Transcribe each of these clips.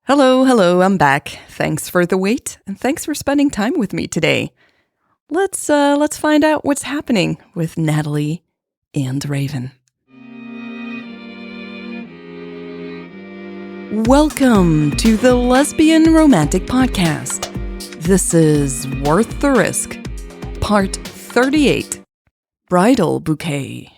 Hello, I'm back. Thanks for the wait, and thanks for spending time with me today. Let's find out what's happening with Natalie and Raven. Welcome to the Lesbian Romantic Podcast. This is Worth the Risk, Part 38, Bridal Bouquet.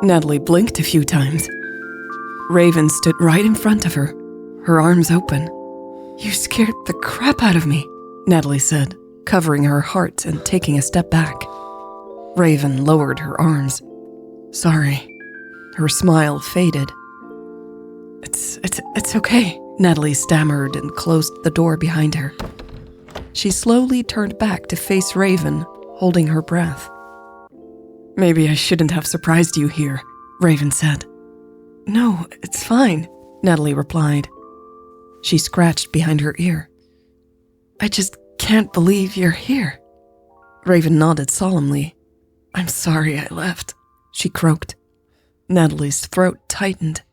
Natalie blinked a few times. Raven stood right in front of her, her arms open. "You scared the crap out of me," Natalie said, covering her heart and taking a step back. Raven lowered her arms. "Sorry." Her smile faded. It's okay," Natalie stammered and closed the door behind her. She slowly turned back to face Raven, holding her breath. "Maybe I shouldn't have surprised you here," Raven said. "No, it's fine," Natalie replied. She scratched behind her ear. "I just can't believe you're here." Raven nodded solemnly. "I'm sorry I left," she croaked. Natalie's throat tightened.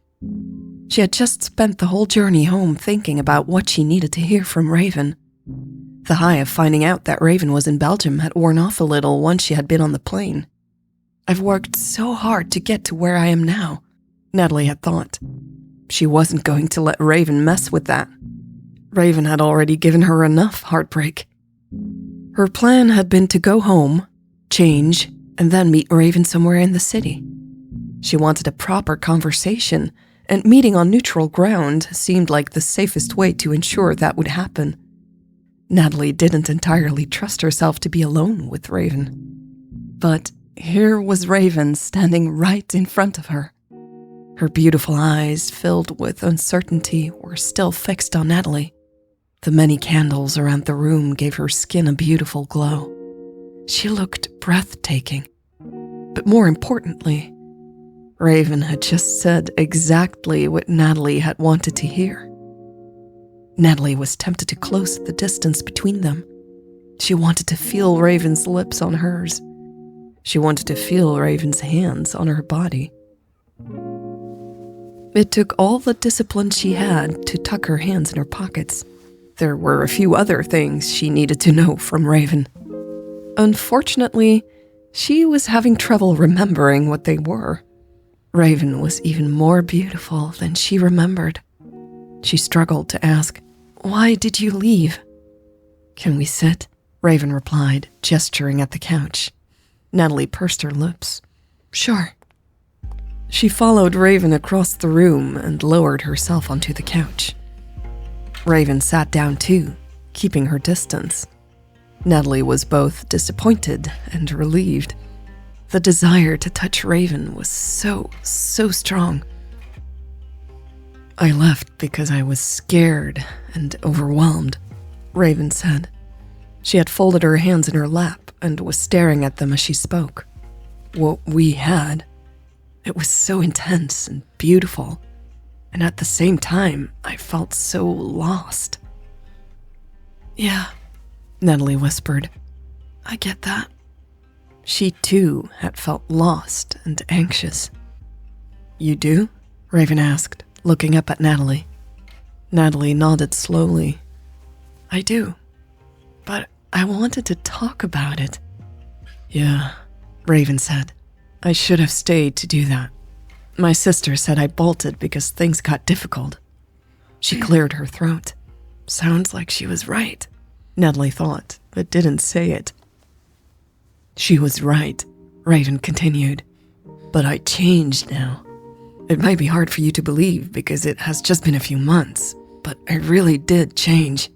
She had just spent the whole journey home thinking about what she needed to hear from Raven. The high of finding out that Raven was in Belgium had worn off a little once she had been on the plane. "I've worked so hard to get to where I am now," Natalie had thought. She wasn't going to let Raven mess with that. Raven had already given her enough heartbreak. Her plan had been to go home, change, and then meet Raven somewhere in the city. She wanted a proper conversation, and meeting on neutral ground seemed like the safest way to ensure that would happen. Natalie didn't entirely trust herself to be alone with Raven. But here was Raven standing right in front of her. Her beautiful eyes, filled with uncertainty, were still fixed on Natalie. The many candles around the room gave her skin a beautiful glow. She looked breathtaking. But more importantly, Raven had just said exactly what Natalie had wanted to hear. Natalie was tempted to close the distance between them. She wanted to feel Raven's lips on hers. She wanted to feel Raven's hands on her body. It took all the discipline she had to tuck her hands in her pockets. There were a few other things she needed to know from Raven. Unfortunately, she was having trouble remembering what they were. Raven was even more beautiful than she remembered. She struggled to ask, "Why did you leave?" "Can we sit?" Raven replied, gesturing at the couch. Natalie pursed her lips. "Sure." She followed Raven across the room and lowered herself onto the couch. Raven sat down too, keeping her distance. Natalie was both disappointed and relieved. The desire to touch Raven was so strong. "I left because I was scared and overwhelmed," Raven said. She had folded her hands in her lap and was staring at them as she spoke. "What we had, it was so intense and beautiful, and at the same time, I felt so lost." "Yeah," Natalie whispered. "I get that." She too had felt lost and anxious. "You do?" Raven asked, looking up at Natalie. Natalie nodded slowly. "I do. But I wanted to talk about it." "Yeah," Raven said. "I should have stayed to do that. My sister said I bolted because things got difficult." She cleared her throat. Sounds like she was right, Natalie thought, but didn't say it. "She was right," Raven continued. "But I changed now. It might be hard for you to believe because it has just been a few months, but I really did change."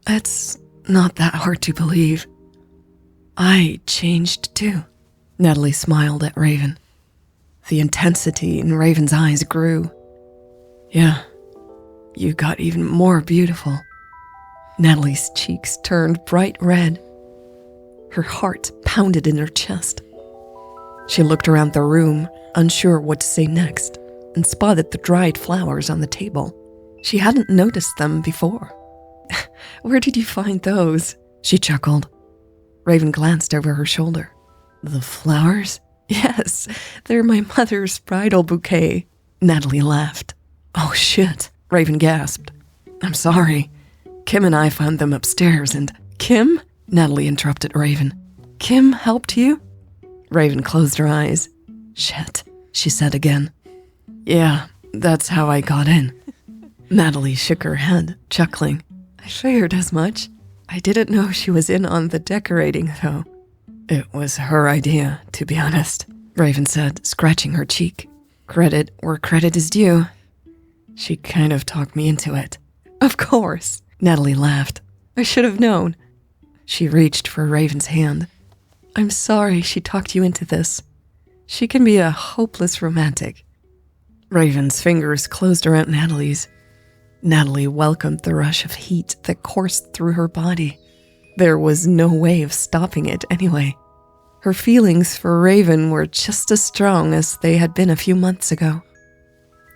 "It's not that hard to believe. I changed too." Natalie smiled at Raven. The intensity in Raven's eyes grew. "Yeah, you got even more beautiful." Natalie's cheeks turned bright red. Her heart pounded in her chest. She looked around the room, unsure what to say next, and spotted the dried flowers on the table. She hadn't noticed them before. Where did you find those? She chuckled. Raven glanced over her shoulder. The flowers? Yes, they're my mother's bridal bouquet. Natalie laughed. Oh shit, Raven gasped. I'm sorry. Kim and I found them upstairs and... Kim? Natalie interrupted Raven. Kim helped you? Raven closed her eyes. Shit, she said again. Yeah, that's how I got in. Natalie shook her head, chuckling. I figured as much. I didn't know she was in on the decorating, though. It was her idea, to be honest, Raven said, scratching her cheek. Credit where credit is due. She kind of talked me into it. Of course, Natalie laughed. I should have known. She reached for Raven's hand. I'm sorry she talked you into this. She can be a hopeless romantic. Raven's fingers closed around Natalie's. Natalie welcomed the rush of heat that coursed through her body. There was no way of stopping it anyway. Her feelings for Raven were just as strong as they had been a few months ago.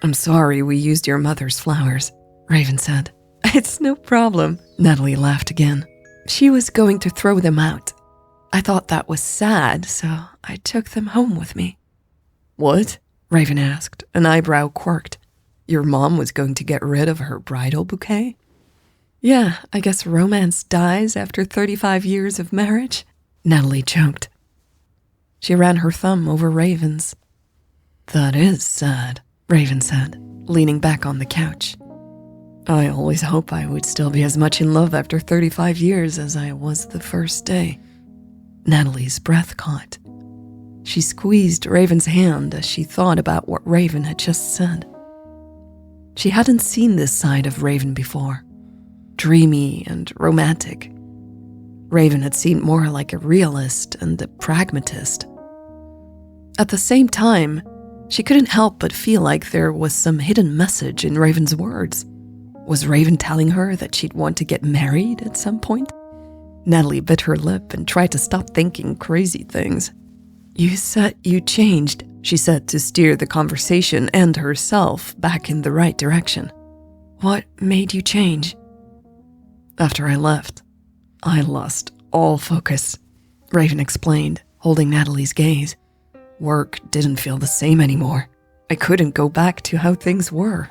I'm sorry we used your mother's flowers, Raven said. It's no problem, Natalie laughed again. She was going to throw them out. I thought that was sad, so I took them home with me. What? Raven asked, an eyebrow quirked. Your mom was going to get rid of her bridal bouquet? Yeah, I guess romance dies after 35 years of marriage, Natalie choked. She ran her thumb over Raven's. That is sad, Raven said, leaning back on the couch. I always hope I would still be as much in love after 35 years as I was the first day. Natalie's breath caught. She squeezed Raven's hand as she thought about what Raven had just said. She hadn't seen this side of Raven before. Dreamy and romantic. Raven had seemed more like a realist and a pragmatist. At the same time, she couldn't help but feel like there was some hidden message in Raven's words. Was Raven telling her that she'd want to get married at some point? Natalie bit her lip and tried to stop thinking crazy things. You said you changed, she said to steer the conversation and herself back in the right direction. What made you change? After I left, I lost all focus, Raven explained, holding Natalie's gaze. Work didn't feel the same anymore. I couldn't go back to how things were.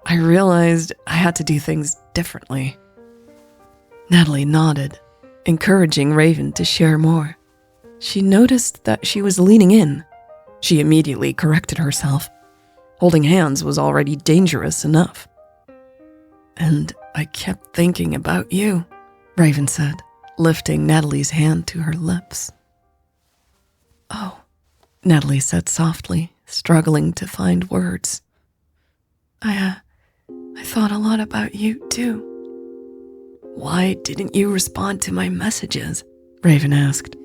I realized I had to do things differently. Natalie nodded, encouraging Raven to share more. She noticed that she was leaning in. She immediately corrected herself. Holding hands was already dangerous enough. And I kept thinking about you, Raven said, lifting Natalie's hand to her lips. Oh, Natalie said softly, struggling to find words. I thought a lot about you, too. Why didn't you respond to my messages? Raven asked.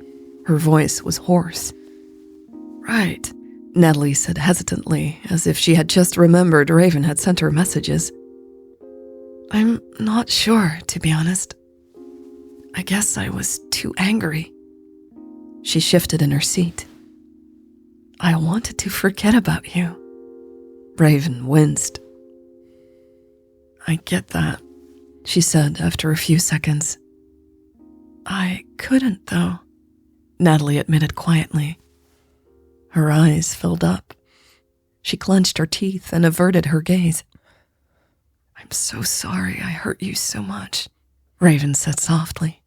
Her voice was hoarse. Right, Natalie said hesitantly, as if she had just remembered Raven had sent her messages. I'm not sure, to be honest. I guess I was too angry. She shifted in her seat. I wanted to forget about you. Raven winced. I get that, she said after a few seconds. I couldn't, though, Natalie admitted quietly. Her eyes filled up. She clenched her teeth and averted her gaze. I'm so sorry I hurt you so much, Raven said softly.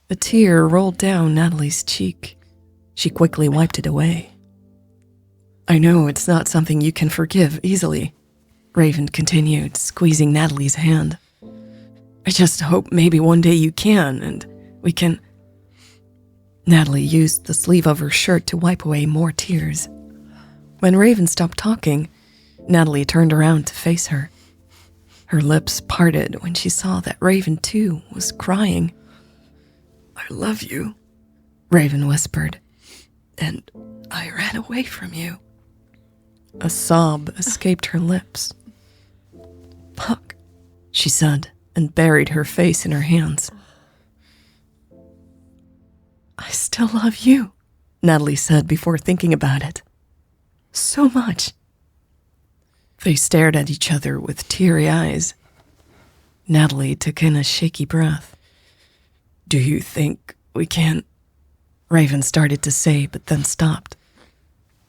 A tear rolled down Natalie's cheek. She quickly wiped it away. I know it's not something you can forgive easily, Raven continued, squeezing Natalie's hand. I just hope maybe one day you can, and we can... Natalie used the sleeve of her shirt to wipe away more tears. When Raven stopped talking, Natalie turned around to face her. Her lips parted when she saw that Raven, too, was crying. I love you, Raven whispered, and I ran away from you. A sob escaped her lips. Fuck, she said, and buried her face in her hands. I still love you, Natalie said before thinking about it. So much. They stared at each other with teary eyes. Natalie took in a shaky breath. Do you think we can? Raven started to say, but then stopped.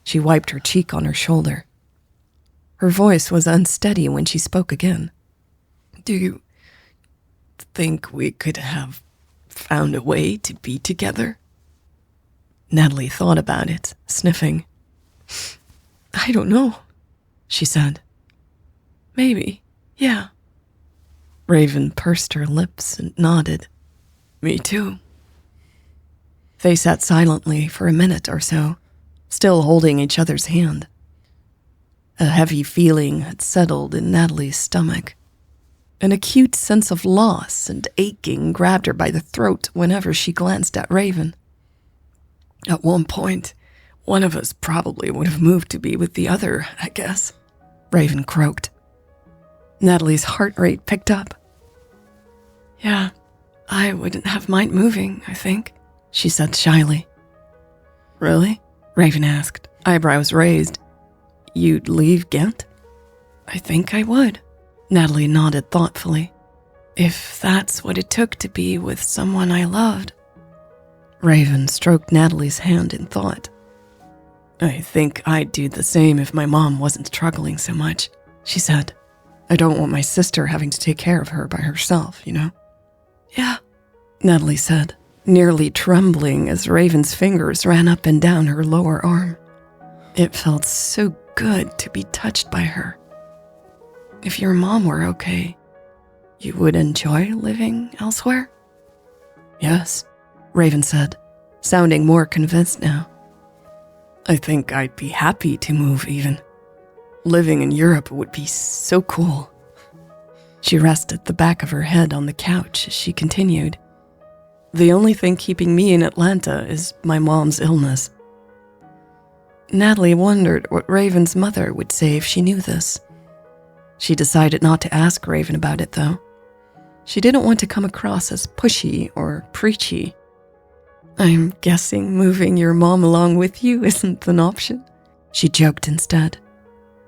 She wiped her cheek on her shoulder. Her voice was unsteady when she spoke again. Do you think we could have found a way to be together? Natalie thought about it, sniffing. I don't know, she said. Maybe, yeah. Raven pursed her lips and nodded. Me too. They sat silently for a minute or so, still holding each other's hand. A heavy feeling had settled in Natalie's stomach. An acute sense of loss and aching grabbed her by the throat whenever she glanced at Raven. At one point, one of us probably would have moved to be with the other, I guess, Raven croaked. Natalie's heart rate picked up. Yeah, I wouldn't have mind moving, I think, she said shyly. Really? Raven asked, eyebrows raised. You'd leave Ghent? I think I would. Natalie nodded thoughtfully. If that's what it took to be with someone I loved. Raven stroked Natalie's hand in thought. I think I'd do the same if my mom wasn't struggling so much, she said. I don't want my sister having to take care of her by herself, you know? Yeah, Natalie said, nearly trembling as Raven's fingers ran up and down her lower arm. It felt so good to be touched by her. If your mom were okay, you would enjoy living elsewhere? Yes, Raven said, sounding more convinced now. I think I'd be happy to move even. Living in Europe would be so cool. She rested the back of her head on the couch as she continued. The only thing keeping me in Atlanta is my mom's illness. Natalie wondered what Raven's mother would say if she knew this. She decided not to ask Raven about it, though. She didn't want to come across as pushy or preachy. I'm guessing moving your mom along with you isn't an option, she joked instead.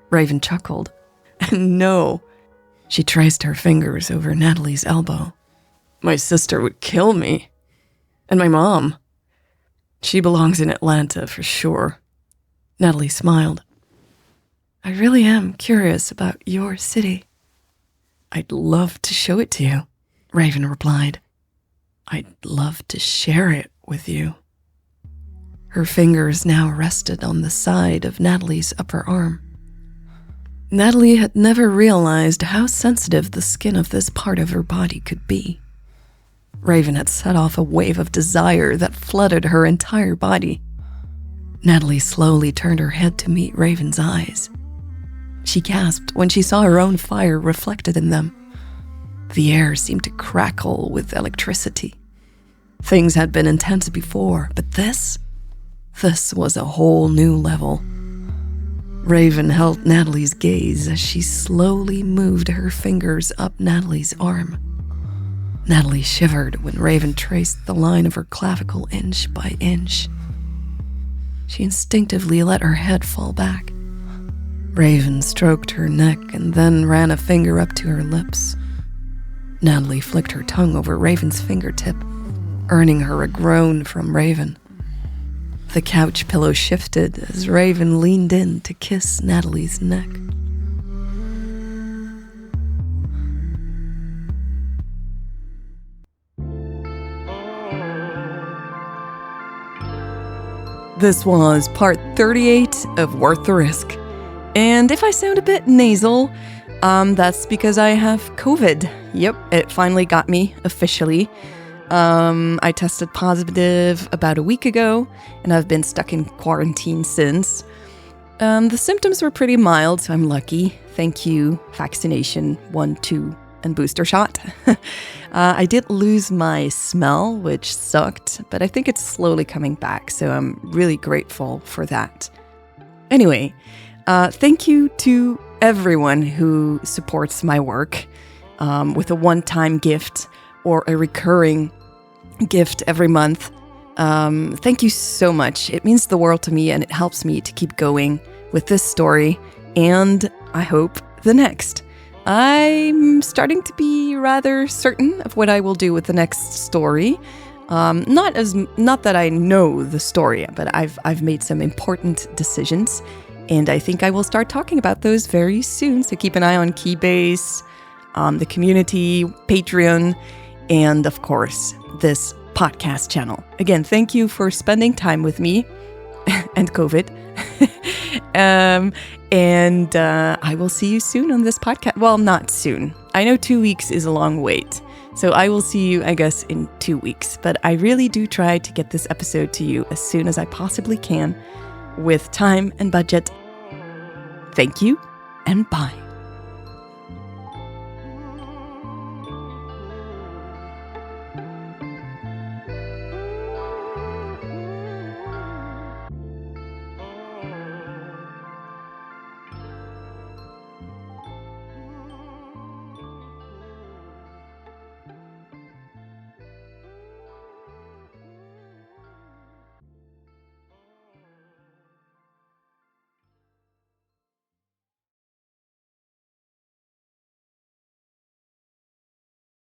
Raven chuckled. No. She traced her fingers over Natalie's elbow. My sister would kill me. And my mom. She belongs in Atlanta for sure. Natalie smiled. I really am curious about your city. I'd love to show it to you, Raven replied. I'd love to share it with you. Her fingers now rested on the side of Natalie's upper arm. Natalie had never realized how sensitive the skin of this part of her body could be. Raven had set off a wave of desire that flooded her entire body. Natalie slowly turned her head to meet Raven's eyes. She gasped when she saw her own fire reflected in them. The air seemed to crackle with electricity. Things had been intense before, but this was a whole new level. Raven held Natalie's gaze as she slowly moved her fingers up Natalie's arm. Natalie shivered when Raven traced the line of her clavicle inch by inch. She instinctively let her head fall back. Raven stroked her neck and then ran a finger up to her lips. Natalie flicked her tongue over Raven's fingertip, earning her a groan from Raven. The couch pillow shifted as Raven leaned in to kiss Natalie's neck. This was part 38 of Worth the Risk. And if I sound a bit nasal, that's because I have COVID. Yep, it finally got me officially. I tested positive about a week ago, and I've been stuck in quarantine since. The symptoms were pretty mild, so I'm lucky. Thank you, vaccination 1, 2, and booster shot. I did lose my smell, which sucked, but I think it's slowly coming back, so I'm really grateful for that. Anyway, thank you to everyone who supports my work with a one-time gift or a recurring gift every month. Thank you so much. It means the world to me, and it helps me to keep going with this story, and I hope the next. I'm starting to be rather certain of what I will do with the next story. Not that I know the story, but I've made some important decisions, and I think I will start talking about those very soon. So keep an eye on Keybase, the community, Patreon, and of course, this podcast channel. Again, thank you for spending time with me and COVID. And I will see you soon on this podcast. Well, not soon. I know 2 weeks is a long wait. So I will see you, I guess, in 2 weeks. But I really do try to get this episode to you as soon as I possibly can with time and budget. Thank you and bye.